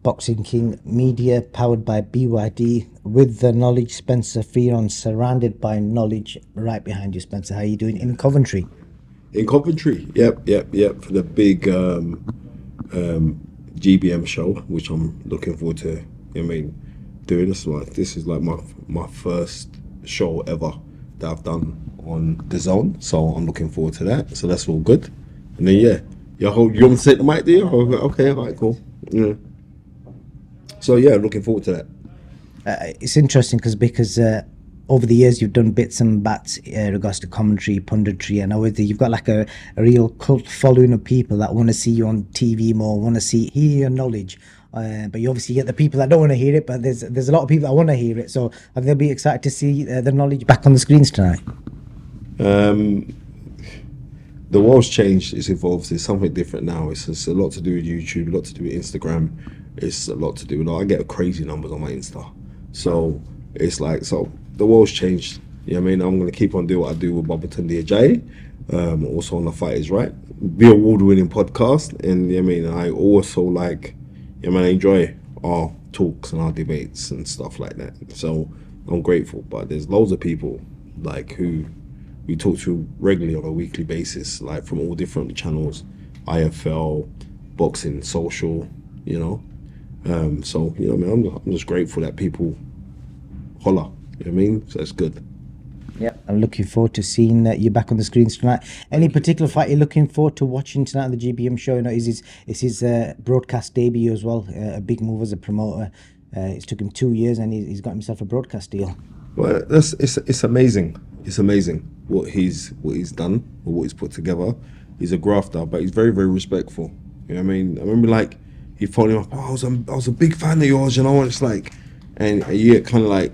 Boxing King Media, powered by BYD, with the knowledge. Spencer Fearon, surrounded by knowledge, right behind you, Spencer. How are you doing in Coventry? In Coventry, yep, for the big GBM show, which I'm looking forward to. Doing this is like my first show ever that I've done on the zone, so I'm looking forward to that. So that's all good. And then yeah, you want to take the mic, do you? Okay, all right, cool. Yeah. So yeah, looking forward to that. It's interesting because over the years you've done bits and bats regards to commentary, punditry, and obviously you've got like a real cult following of people that want to see you on TV more, want to hear your knowledge. But you obviously get the people that don't want to hear it, but there's a lot of people that want to hear it. So they'll be excited to see the knowledge back on the screens tonight. Um, the world's changed, it's evolved, it's something different now. It's a lot to do with YouTube, a lot to do with Instagram, it's a lot to do with, I get crazy numbers on my Insta. So it's like, so the world's changed. You know what I mean? I'm going to keep on doing what I do with Babatunde Ajayi, also on The Fight Is Right, the award winning podcast. And you know what I mean? I also like, you know, I enjoy our talks and our debates and stuff like that. So I'm grateful. But there's loads of people like who we talk to regularly on a weekly basis, like from all different channels, IFL, boxing, social, you know. So you know, what I mean, I'm just grateful that people holler. You know what I mean? So that's good. Yeah, I'm looking forward to seeing you back on the screens tonight. Any Thank you. particular fight you're looking forward to watching tonight on the GBM show? You know, is his broadcast debut as well. A big move as a promoter. It's took him 2 years, and he's got himself a broadcast deal. Well, it's amazing. It's amazing what he's done or what he's put together. He's a grafter, but he's very very respectful. You know what I mean? I remember like he phoned him up. Oh, I was a big fan of yours, you know. And it's like, and you get kind of like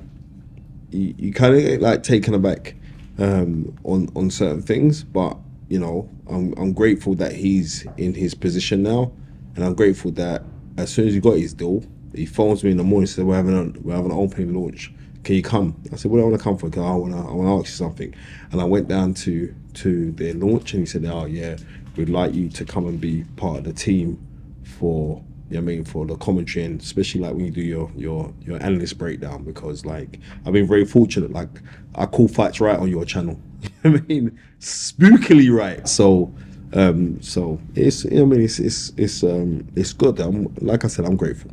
you kind of get like taken aback on certain things. But you know, I'm grateful that he's in his position now, and I'm grateful that as soon as he got his deal, he phones me in the morning and said we're having an opening launch. Can you come? I said, what do I want to come for? 'Cause I want to ask you something. And I went down to their launch, and he said, oh yeah, we'd like you to come and be part of the team for, you know what I mean, for the commentary, and especially like when you do your analyst breakdown, because like I've been very fortunate, like I call fights right on your channel. You know what I mean, spookily right. So it's, you know what I mean, it's good. Like I said, I'm grateful.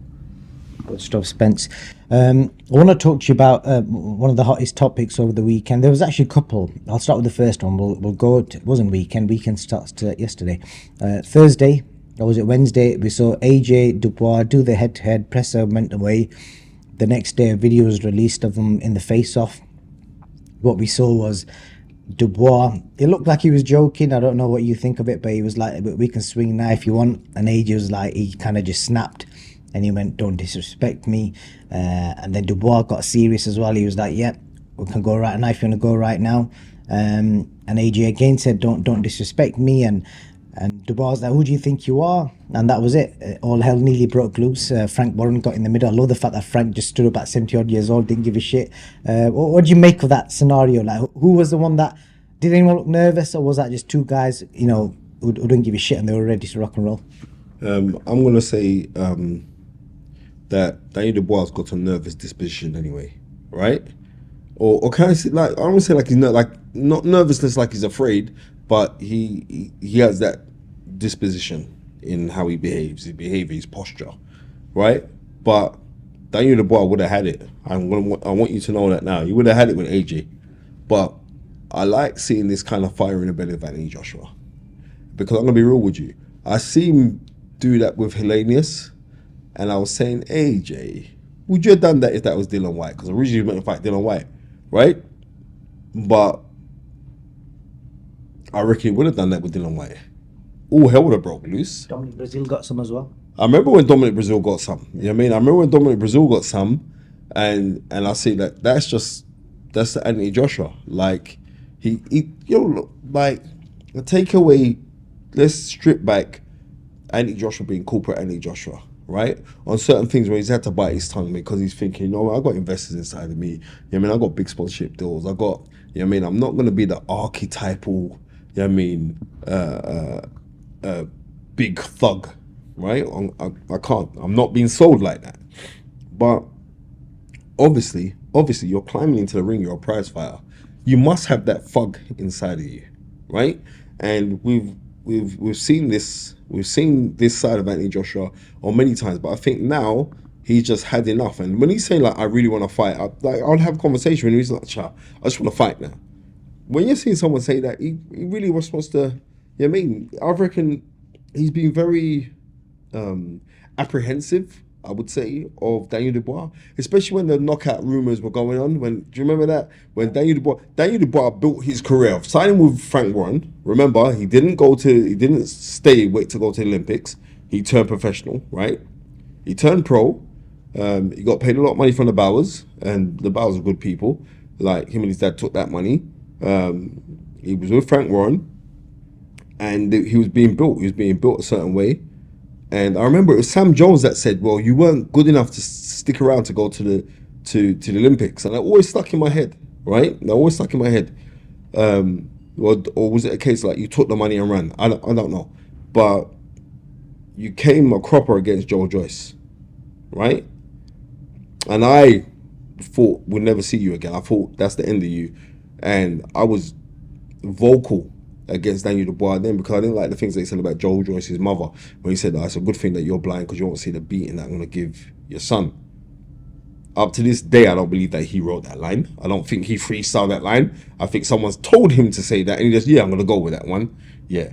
Good stuff, Spence. I want to talk to you about one of the hottest topics over the weekend. There was actually a couple. I'll start with the first one. We'll go. It wasn't weekend. Weekend starts yesterday, Thursday. Or was it Wednesday? We saw AJ Dubois do the head-to-head. Presser went away. The next day, a video was released of them in the face-off. What we saw was Dubois. It looked like he was joking. I don't know what you think of it, but he was like, "We can swing now if you want." And AJ was like, he kind of just snapped, and he went, "Don't disrespect me." And then Dubois got serious as well. He was like, "Yep, we can go right now if you want to go right now." And AJ again said, "Don't disrespect me." And Dubois was like, "Who do you think you are?" And that was it. All hell nearly broke loose. Frank Warren got in the middle. I love the fact that Frank just stood up at 70 odd years old, didn't give a shit. What do you make of that scenario? Like, who was the one that did anyone look nervous, or was that just two guys, you know, who didn't give a shit and they were ready to rock and roll? I'm gonna say that Daniel Dubois got a nervous disposition anyway, right? Or can I say, like, I don't want to say like he's not nervousness like he's afraid, but he has that disposition in how he behaves, his behavior, his posture, right? But Daniel Dubois would have had it. I want you to know that now. He would have had it with AJ, but I like seeing this kind of fire in the belly of Anthony Joshua, because I'm gonna be real with you. I see him do that with Hellenius, and I was saying, AJ, would you have done that if that was Dylan White? Because originally you meant to fight Dylan White, right? But I reckon he would have done that with Dylan White. All hell would have broke loose. Dominic Brazil got some as well. I remember when Dominic Brazil got some. You know what I mean? I remember when Dominic Brazil got some, and I see that that's the Anthony Joshua. Like he you know, like take away, let's strip back Anthony Joshua being corporate Anthony Joshua, right? On certain things where he's had to bite his tongue because he's thinking, you know, I got investors inside of me. You know what I mean? I got big sponsorship deals. I got, you know what I mean? I'm not gonna be the archetypal, you know what I mean, big thug. right? I can't. I'm not being sold like that. But obviously, you're climbing into the ring. You're a prize fighter. You must have that thug inside of you, right? And we've seen this. We've seen this side of Anthony Joshua on many times. But I think now he's just had enough. And when he's saying like, "I really want to fight," I'll have a conversation with him. He's like, "Cha, I just want to fight now." When you're seeing someone say that, he really was supposed to. You know what I mean? I reckon he's been very apprehensive, I would say, of Daniel Dubois, especially when the knockout rumors were going on. When do you remember that? When Daniel Dubois built his career, signing with Frank Warren. Remember, he didn't wait to go to the Olympics. He turned professional, right? He turned pro. He got paid a lot of money from the Bowers, and the Bowers are good people. Like him and his dad took that money. He was with Frank Warren, and he was being built. He was being built a certain way. And I remember it was Sam Jones that said, "Well, you weren't good enough to stick around to go to the Olympics," and that always stuck in my head, right? That always stuck in my head. Or was it a case like you took the money and ran? I don't know, but you came a cropper against Joe Joyce, right? And I thought we'd never see you again. I thought that's the end of you, and I was vocal against Daniel Dubois then because I didn't like the things they said about Joel Joyce's mother when he said that it's a good thing that you're blind because you won't see the beating that I'm going to give your son. Up to this day, I don't believe that he wrote that line. I don't think he freestyled that line. I think someone's told him to say that and he just, yeah, I'm going to go with that one. Yeah.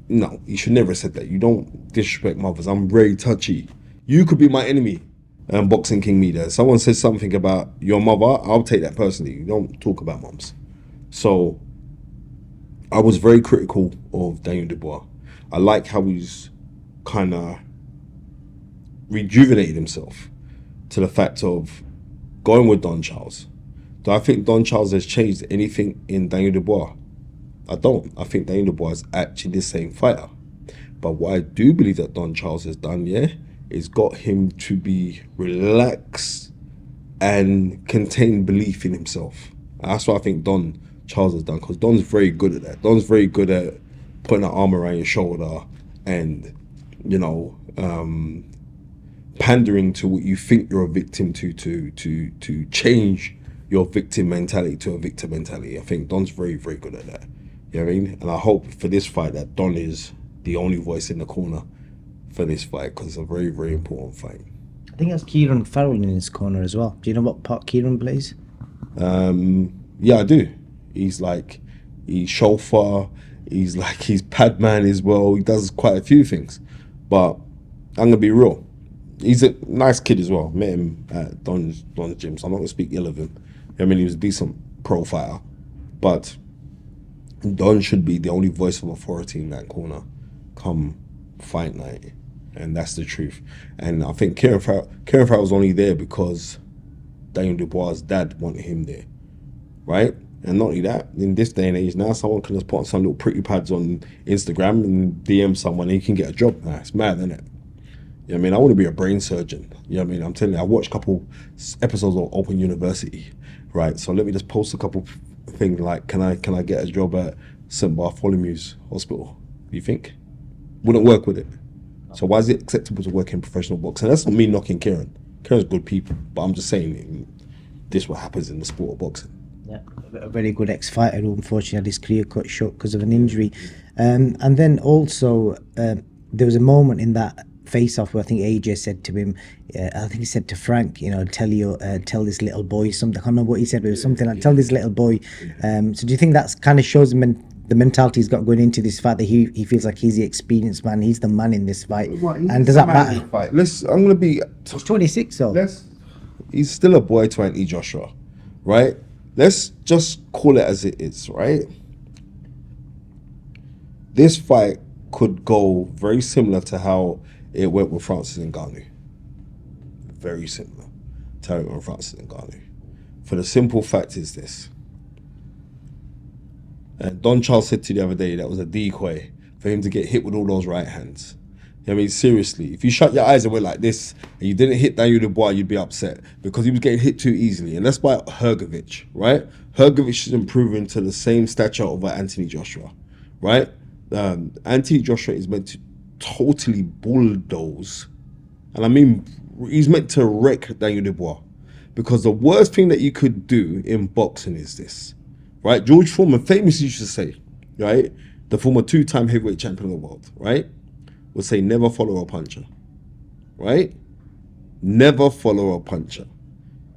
No, you should never have said that. You don't disrespect mothers. I'm very touchy. You could be my enemy, Boxing King Media. Someone says something about your mother, I'll take that personally. You don't talk about moms. So I was very critical of Daniel Dubois. I like how he's kind of rejuvenated himself to the fact of going with Don Charles. Do I think Don Charles has changed anything in Daniel Dubois? I don't. I think Daniel Dubois is actually the same fighter. But what I do believe that Don Charles has done, is got him to be relaxed and contain belief in himself. And that's what I think Don Charles has done, because Don's very good at that. Don's very good at putting an arm around your shoulder and, pandering to what you think you're a victim to change your victim mentality to a victim mentality. I think Don's very, very good at that. You know what I mean? And I hope for this fight that Don is the only voice in the corner for this fight, because it's a very, very important fight. I think that's Kieran Farrell in his corner as well. Do you know what part Kieran plays? Yeah, I do. He's chauffeur, he's padman as well. He does quite a few things. But I'm gonna be real. He's a nice kid as well. Met him at Don's gym, so I'm not gonna speak ill of him. I mean, he was a decent pro fighter. But Don should be the only voice of authority in that corner come fight night. And that's the truth. And I think Kieran Farrell was only there because Daniel Dubois' dad wanted him there. Right? And not only that, in this day and age now, someone can just put on some little pretty pads on Instagram and DM someone and you can get a job. Nah, it's mad, isn't it? You know what I mean? I want to be a brain surgeon. You know what I mean? I'm telling you, I watched a couple episodes of Open University, right? So let me just post a couple things like, can I get a job at St. Bartholomew's Hospital? You think? Wouldn't work with it. So why is it acceptable to work in professional boxing? That's not me knocking Kieran. Kieran's good people, but I'm just saying this is what happens in the sport of boxing. Yeah, a very good ex-fighter who unfortunately had his career cut short because of an injury. And then also there was a moment in that face-off where I think AJ said to him, I think he said to Frank, tell this little boy something. I can't remember what he said, but it was something like, tell this little boy. So do you think that's kind of shows the mentality he's got going into this fight, that he feels like he's the experienced man, he's the man in this fight? And does that matter? I'm going to be... He's 26, so... He's still a boy to Anthony Joshua, right? Let's just call it as it is, right? This fight could go very similar to how it went with Francis Ngannou. Very similar to how it went with Francis Ngannou. For the simple fact is this. And Don Charles said to you the other day that was a decoy for him to get hit with all those right hands. I mean, seriously, if you shut your eyes and went like this and you didn't hit Daniel Dubois, you'd be upset because he was getting hit too easily. And that's by Hrgovic, right? Hrgovic is improving to the same stature of Anthony Joshua, right? Anthony Joshua is meant to totally bulldoze, and I mean he's meant to wreck Daniel Dubois, because the worst thing that you could do in boxing is this, right? George Foreman famously used to say, right, the former 2-time heavyweight champion of the world, right, would say never follow a puncher, right? Never follow a puncher.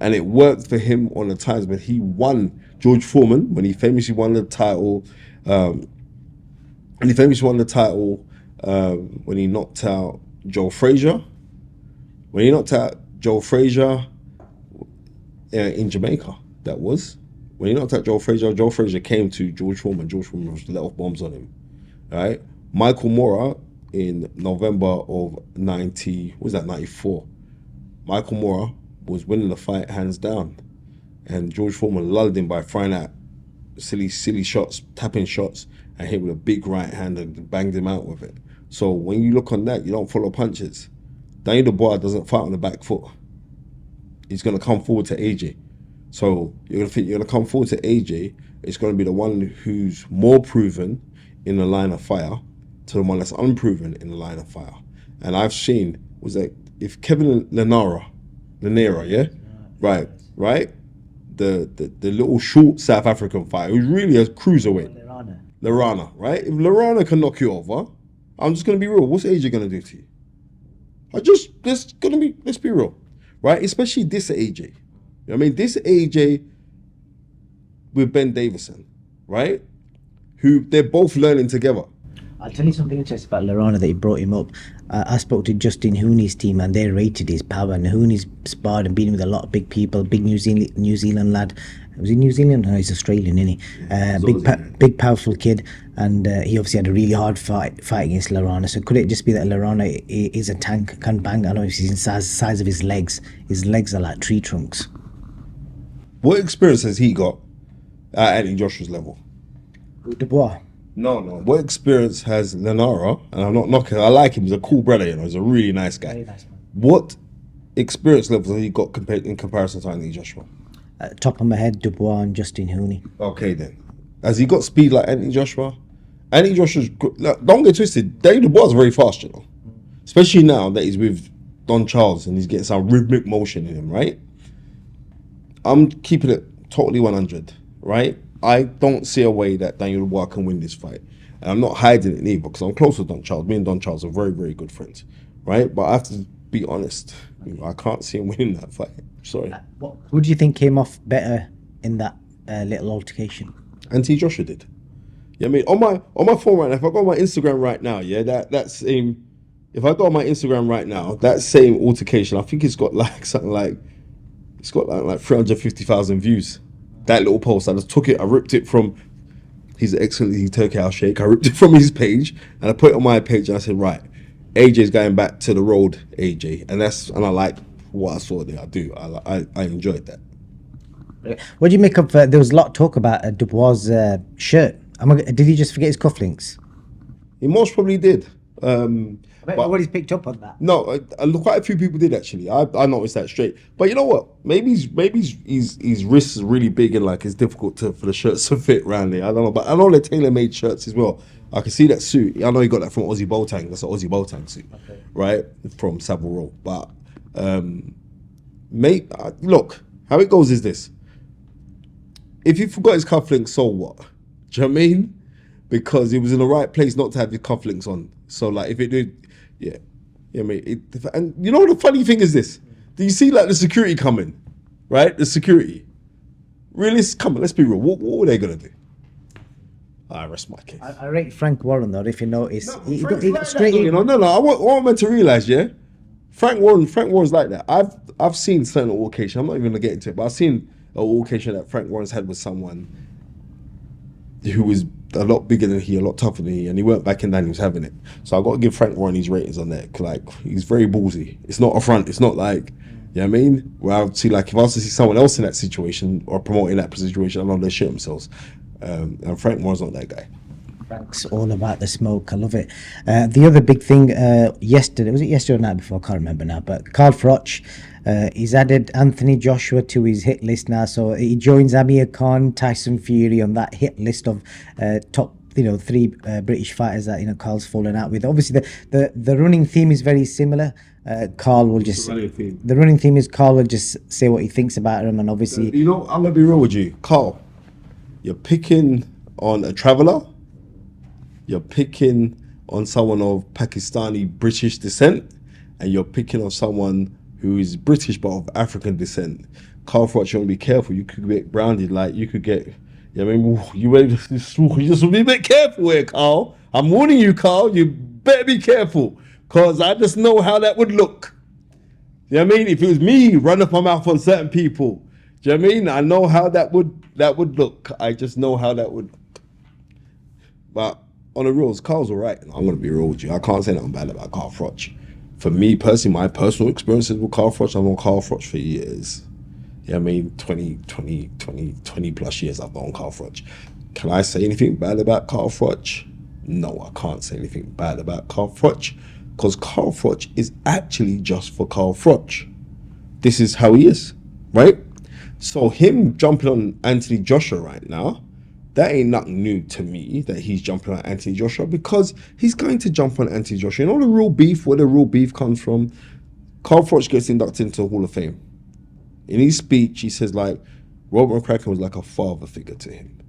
And it worked for him on the times when he won. George Foreman, when he famously won the title, when he knocked out Joe Frazier. When he knocked out Joe Frazier in Jamaica, that was. When he knocked out Joe Frazier came to George Foreman. George Foreman was let off bombs on him. Right? Michael Mora in November of 94. Michael Mora was winning the fight hands down, and George Foreman lulled him by throwing out silly shots, tapping shots, and hit with a big right hand and banged him out with it. So when you look on that, you don't follow punches. Daniel Dubois doesn't fight on the back foot. He's going to come forward to AJ. So you're going to come forward to AJ. It's going to be the one who's more proven in the line of fire to the one that's unproven in the line of fire. And I've seen, was that if Kevin Lanera, yeah? Right? The little short South African fighter who's really a cruiserweight. Lerana, right? If Lerana can knock you over, I'm just going to be real. What's AJ going to do to you? Let's be real, right? Especially this AJ. You know what I mean? This AJ with Ben Davison, right? Who they're both learning together. I'll tell you something interesting about Lerana that you brought him up. I spoke to Justin Hooney's team and they rated his power. And Hooney's sparred and beaten with a lot of big people. Big New Zealand lad. Was he New Zealand? No, he's Australian, isn't he? Big powerful kid. And he obviously had a really hard fight against Lerana. So could it just be that Lerana is a tank, can bang? I know if he's in size of his legs. His legs are like tree trunks. What experience has he got at Anthony Joshua's level? Dubois. No. What experience has Lanara? And I'm not knocking. I like him. He's a cool brother. You know, he's a really nice guy. Very nice man. What experience levels has he got in comparison to Anthony Joshua? Top of my head, Dubois and Justin Hooney. Okay then. Has he got speed like Anthony Joshua? Anthony Joshua's don't get twisted. Daniel Dubois is very fast, you know, especially now that he's with Don Charles and he's getting some rhythmic motion in him, right? I'm keeping it totally 100, right? I don't see a way that Daniel Dubois can win this fight. And I'm not hiding it either because I'm close with Don Charles. Me and Don Charles are very, very good friends, right? But I have to be honest. I can't see him winning that fight. Sorry. Who do you think came off better in that little altercation? Anthony Joshua did. Yeah, I mean, on my phone right now, if I go on my Instagram right now, yeah, that same, if I go on my Instagram right now, that same altercation, I think it's got like something like, it's got like 350,000 views. That little post, I just took it, I ripped it from His Excellency Turkey Al Sheikh. I ripped it from his page and I put it on my page and I said, right, AJ's going back to the road, AJ, and I like what I saw there. I enjoyed that. What do you make of? There was a lot of talk about Dubois' shirt. Did he just forget his cufflinks? He most probably did. But nobody's picked up on that. No, quite a few people did actually. I noticed that straight. But you know what? Maybe his wrists is really big and like it's difficult for the shirts to fit around there. I don't know, but I know they're tailor-made shirts as well. I can see that suit. I know he got that from Aussie Botang. That's an Aussie Botang suit, okay, right? From Savile Row. But look, how it goes is this: if he forgot his cufflinks, so what? Do you know what I mean? Because he was in the right place not to have his cufflinks on. So like, if it did, yeah, I mean, and you know the funny thing is this: do you see like the security coming, right? The security, really, coming. Let's be real. What were they gonna do? I rest my case. I rate Frank Warren though. If you notice, No, he Frank's got like straight that, in. you know, no. What I'm meant to realize, yeah, Frank Warren's like that. I've seen certain altercations. I'm not even gonna get into it, but I've seen an altercation that Frank Warren's had with someone who was a lot bigger than he, a lot tougher than he, and he weren't backing down. He was having it. So I got to give Frank Warren his ratings on that. Like, he's very ballsy. It's not a front. It's not like, you know what I mean? Where I would see, like, if I was to see someone else in that situation or promoting that situation, I know they shit themselves. And Frank Warren's not that guy. Frank's all about the smoke. I love it. The other big thing yesterday, was it yesterday or night before? I can't remember now. But Carl Froch, he's added Anthony Joshua to his hit list now. So he joins Amir Khan, Tyson Fury on that hit list of top three British fighters that Carl's fallen out with. Obviously, the running theme is very similar. Carl will just the running theme is Carl will just say what he thinks about him, and obviously, I'm gonna be real with you, Carl. You're picking on a traveller. You're picking on someone of Pakistani British descent, and you're picking on someone who is British but of African descent. Carl Froch, you want to be careful. You could get grounded. Like you could get. You just be a bit careful here, Carl. I'm warning you, Carl. You better be careful, cause I just know how that would look. You know what I mean? If it was me, run up my mouth on certain people. Do you know what I mean? I know how that would look. I just know how that would. But on the rules, Carl's all right. I'm gonna be real with you. I can't say nothing bad about Carl Froch. For me personally, my personal experiences with Carl Froch, I've known Carl Froch for years. Yeah, I mean, 20 plus years I've known Carl Froch. Can I say anything bad about Carl Froch? No, I can't say anything bad about Carl Froch, because Carl Froch is actually just for Carl Froch. This is how he is, right? So him jumping on Anthony Joshua right now, that ain't nothing new to me that he's jumping on Anthony Joshua, because he's going to jump on Anthony Joshua. You know the real beef, where the real beef comes from? Carl Froch gets inducted into the Hall of Fame. In his speech, he says like, Robert McCracken was like a father figure to him.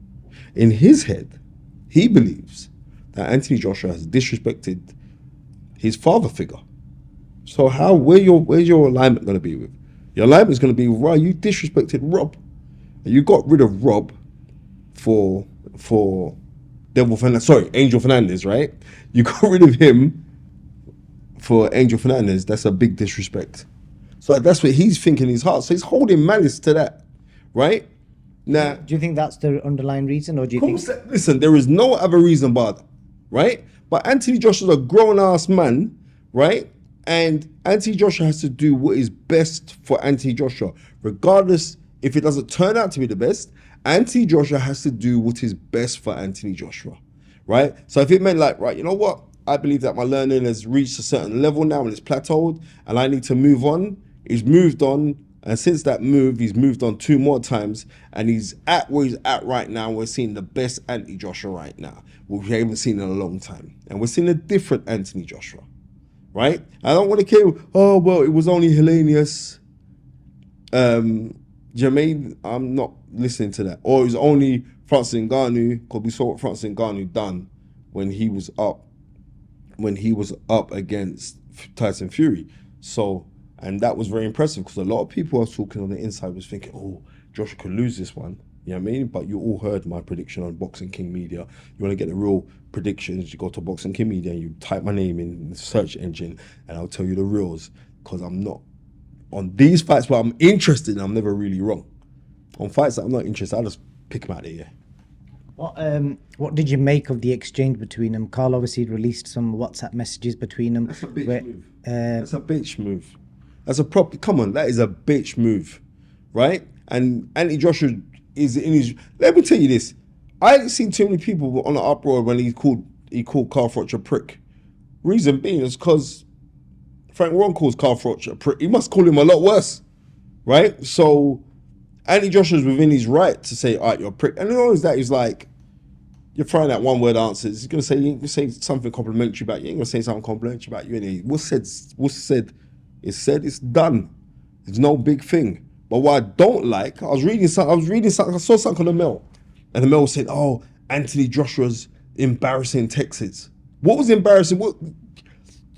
In his head, he believes that Anthony Joshua has disrespected his father figure. So where's your alignment going to be with? Your alignment is going to be, right, you disrespected Rob. And you got rid of Rob for Angel Fernandez, right? You got rid of him for Angel Fernandez. That's a big disrespect. So that's what he's thinking in his heart. So he's holding malice to that, right? Now, do you think that's the underlying reason, or do you think? Listen, there is no other reason but that, right? But Anthony Joshua's a grown-ass man, right? And Anthony Joshua has to do what is best for Anthony Joshua. Regardless if it doesn't turn out to be the best, Anthony Joshua has to do what is best for Anthony Joshua, right? So if it meant like, right, you know what? I believe that my learning has reached a certain level now and it's plateaued and I need to move on. He's moved on. And since that move, he's moved on 2 more times, and he's at where he's at right now. We're seeing the best Anthony Joshua right now, which we haven't seen in a long time. And we're seeing a different Anthony Joshua, right? I don't want to care, oh, well, it was only Hellenius. Jermaine, I'm not listening to that. Or it was only Francis Ngannou, because we saw what Francis Ngannou done when he was up against Tyson Fury. So, and that was very impressive, because a lot of people I was talking on the inside was thinking, oh, Joshua could lose this one. You know what I mean? But you all heard my prediction on Boxing King Media. You want to get the real predictions, you go to Boxing King Media and you type my name in the search engine and I'll tell you the reals, because I'm not, on these fights where I'm interested in, I'm never really wrong. On fights that I'm not interested, I'll just pick them out of the air. What did you make of the exchange between them? Carl obviously released some WhatsApp messages between them. That's a bitch move. That's a bitch move. That's a come on, that is a bitch move, right? And Anthony Joshua is in his, let me tell you this, I ain't seen too many people on the uproar when he called Carl Froch a prick. Reason being is because Frank Warren calls Carl Froch a prick. He must call him a lot worse, right? So Anthony Joshua's within his right to say, all right, you're a prick. And not only that, he's like, you're throwing out one-word answers. He's going to say something complimentary about you. He ain't going to say something complimentary about you. And what's said, it's done. It's no big thing. But what I don't like, I saw something on the mail. And the mail said, oh, Anthony Joshua's embarrassing texts. What was embarrassing?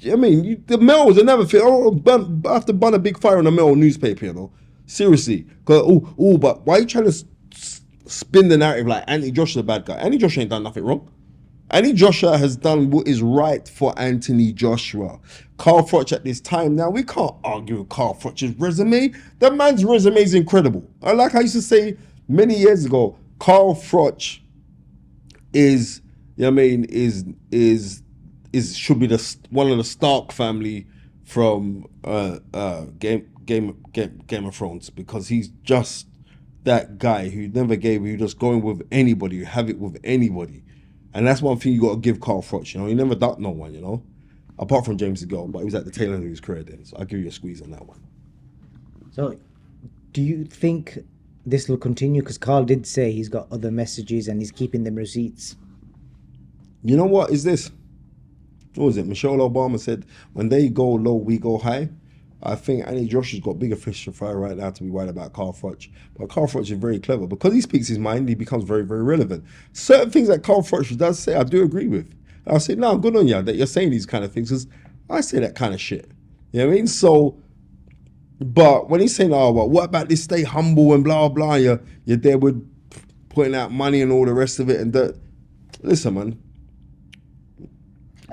I mean, the mail was another thing. I have to burn a big fire on the mail newspaper, you know. Seriously. But why are you trying to spin the narrative like Anthony Joshua's a bad guy? Anthony Joshua ain't done nothing wrong. Anthony Joshua has done what is right for Anthony Joshua. Carl Froch at this time now, we can't argue with Carl Froch's resume. That man's resume is incredible. I like how I used to say many years ago, Carl Froch is, you know what I mean, should be one of the Stark family from Game of Thrones, because he's just that guy who never gave, who just going with anybody, who have it with anybody. And that's one thing you got to give Carl Froch, you know. He never ducked no one, you know. Apart from James DeGale, but he was at the tail end of his career then. So I'll give you a squeeze on that one. So, do you think this will continue? Because Carl did say he's got other messages and he's keeping them receipts. You know what is this? What was it? Michelle Obama said, when they go low, we go high. I think Annie Josh has got bigger fish to fry right now to be worried about Carl Froch. But Carl Froch is very clever. Because he speaks his mind, he becomes very, very relevant. Certain things that Carl Froch does say, I do agree with. And I say, no, good on you that you're saying these kind of things, because I say that kind of shit. You know what I mean? So, but when he's saying, oh, well, what about this, stay humble and blah, blah, you're there with putting out money and all the rest of it and that. Listen, man.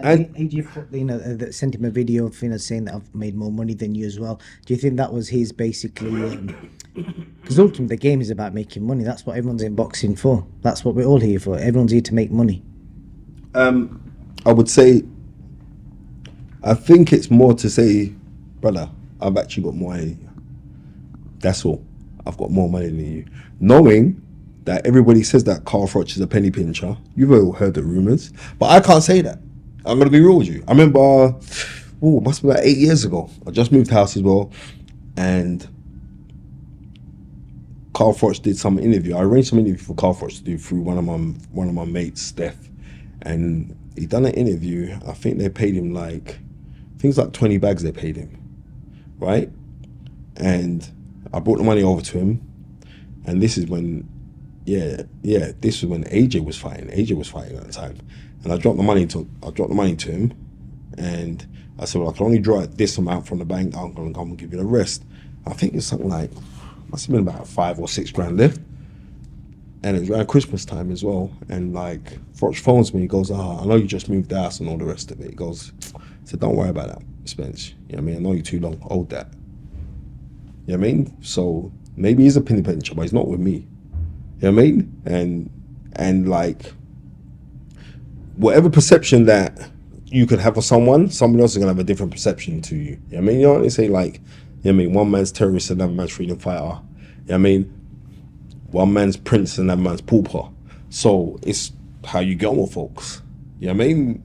And AJ, that sent him a video of saying that I've made more money than you as well. Do you think that was his basically? Because ultimately, the game is about making money. That's what everyone's in boxing for. That's what we're all here for. Everyone's here to make money. I would say, I think it's more to say, brother, I've actually got more money than you. That's all. I've got more money than you. Knowing that everybody says that Carl Froch is a penny pincher. You've all heard the rumors, but I can't say that. I'm gonna be real with you. I remember, it must be about 8 years ago. I just moved house as well, and Carl Froch did some interview. I arranged some interview for Carl Froch to do through one of my mates, Steph, and he done an interview. I think they paid him things like 20 bags. They paid him, right? And I brought the money over to him, and this is when, this was when AJ was fighting. AJ was fighting at the time. And I dropped the money to him, and I said, well, I can only draw this amount from the bank. I'm gonna come and give you the rest. I think it's something like, must have been about 5 or 6 grand left. And it was around Christmas time as well. And Froch phones me, he goes, I know you just moved house and all the rest of it. He goes, I said, don't worry about that, Spence. You know what I mean? I know you too long, hold that. You know what I mean? So maybe he's a penny pincher, but he's not with me. You know what I mean? And whatever perception that you could have of someone, somebody else is gonna have a different perception to you. You know what I mean? You know what they say, you know what I mean, one man's terrorist, another man's freedom fighter. You know what I mean? One man's prince, another man's pauper. So it's how you get on with folks. You know what I mean?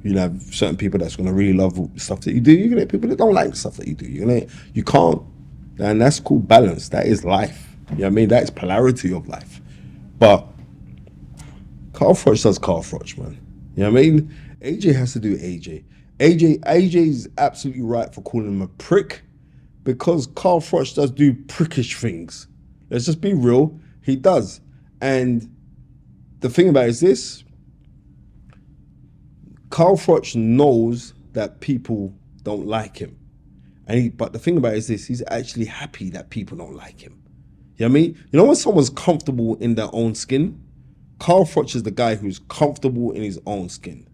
You have certain people that's gonna really love stuff that you do. You're gonna have people that don't like the stuff that you do. You can't, and that's called balance. That is life. You know what I mean? That is polarity of life. But Carl Froch does Carl Froch, man. You know what I mean? AJ has to do AJ. AJ is absolutely right for calling him a prick, because Carl Froch does do prickish things. Let's just be real. He does. And the thing about it is this, Carl Froch knows that people don't like him. But the thing about it is this, he's actually happy that people don't like him. You know what I mean? You know when someone's comfortable in their own skin? Carl Froch is the guy who's comfortable in his own skin,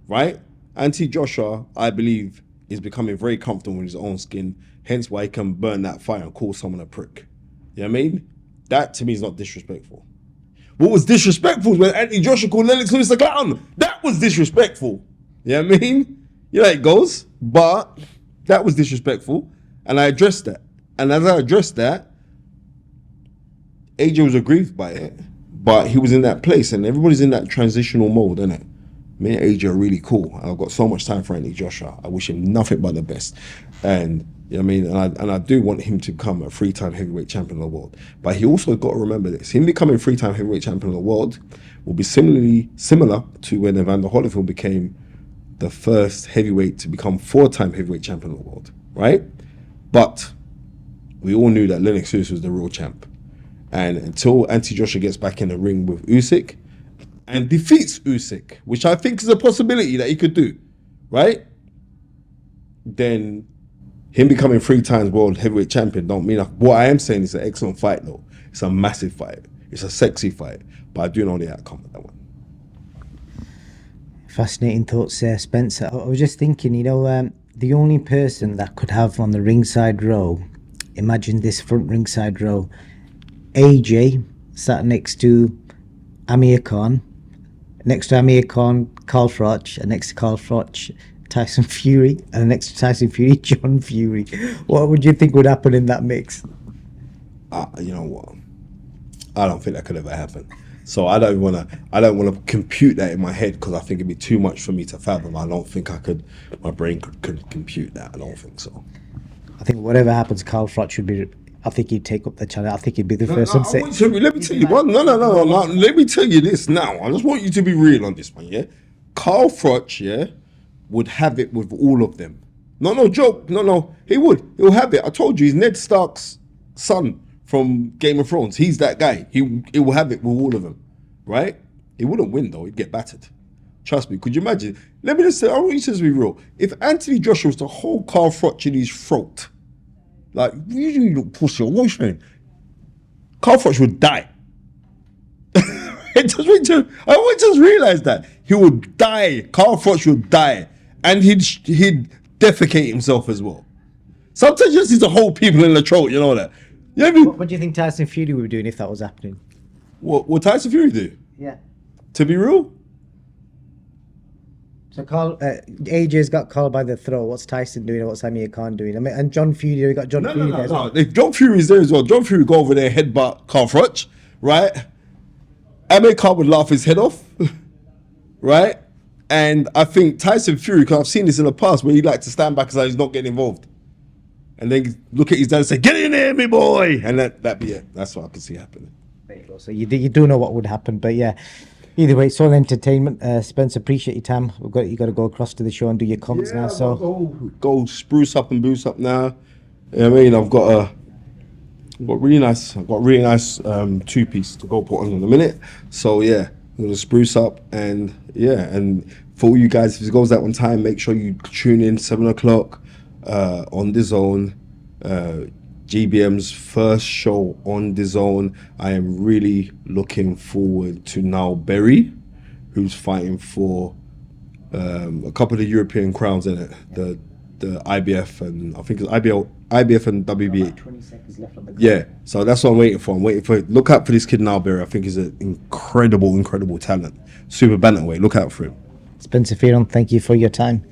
right? Anthony Joshua, I believe, is becoming very comfortable in his own skin, hence why he can burn that fire and call someone a prick. You know what I mean? That to me is not disrespectful. What was disrespectful was when Anthony Joshua called Lennox Lewis a clown. That was disrespectful. You know what I mean? You know how it goes, but that was disrespectful, and I addressed that. And as I addressed that, AJ was aggrieved by it. But he was in that place, and everybody's in that transitional mode, isn't it? Me and AJ are really cool, and I've got so much time for Anthony Joshua. I wish him nothing but the best. And you know what I mean? And I do want him to become a 3-time heavyweight champion of the world. But he also got to remember this. Him becoming 3-time heavyweight champion of the world will be similar to when Evander Holyfield became the first heavyweight to become 4-time heavyweight champion of the world, right? But we all knew that Lennox Lewis was the real champ. And until Anthony Joshua gets back in the ring with Usyk and defeats Usyk, which I think is a possibility that he could do, right? Then him becoming 3 times world heavyweight champion don't mean what I am saying is an excellent fight though. It's a massive fight. It's a sexy fight. But I do know the outcome of that one. Fascinating thoughts there, Spencer. I was just thinking, the only person that could have on the ringside row, imagine this front ringside row, AJ sat next to Amir Khan, next to Amir Khan, Carl Froch, and next to Carl Froch, Tyson Fury, and next to Tyson Fury, John Fury. What would you think would happen in that mix? You know what? I don't think that could ever happen. So I don't want to compute that in my head, because I think it'd be too much for me to fathom. I don't think my brain could compute that. I don't think so. I think whatever happens, Carl Froch would be I think he'd take up the challenge. I think he'd be the No, first no, one to I want you to, let me tell you one. No. Let me tell you this now. I just want you to be real on this one, yeah? Carl Froch, yeah, would have it with all of them. No joke. No, he would. He'll have it. I told you, he's Ned Stark's son from Game of Thrones. He's that guy. He will have it with all of them, right? He wouldn't win though. He'd get battered. Trust me. Could you imagine? Let me just say, I want you to be real. If Anthony Joshua was to hold Carl Froch in his throat, like, you look pussy, what are you saying? Carl Froch would die. I just realized that. He would die. Carl Froch would die. And he'd defecate himself as well. Sometimes you just need to hold people in the throat, you know that. You know what I mean? What do you think Tyson Fury would be doing if that was happening? What Tyson Fury do? Yeah. To be real? So AJ's got called by the throat. What's Tyson doing? What's Amir Khan doing? I mean, and John Fury, we got John Fury there as well. If John Fury's there as well, John Fury go over there, headbutt Carl Froch, right? Amir Khan would laugh his head off, right? And I think Tyson Fury, because I've seen this in the past, where he like to stand back and say he's not getting involved. And then look at his dad and say, "Get in there, me boy!" And that'd be it. That's what I can see happening. There you go. So you do know what would happen, but yeah. Either way, it's all entertainment. Spence, appreciate your time. You got to go across to the show and do your comms now. So go spruce up and boost up now. You know what I mean? I've got really nice 2-piece to go put on in a minute. So yeah, I'm gonna spruce up and for all you guys, if it goes out on time, make sure you tune in 7 o'clock on the Zone. GBM's first show on the Zone. I am really looking forward to now Berry, who's fighting for a couple of the European crowns in it. The IBF and I think it's IBF and WBA. 20 seconds left on the clock. Yeah, so that's what I'm waiting for. Look out for this kid now, Berry. I think he's an incredible talent. Super bantamweight. Look out for him. Spencer Fearon, thank you for your time.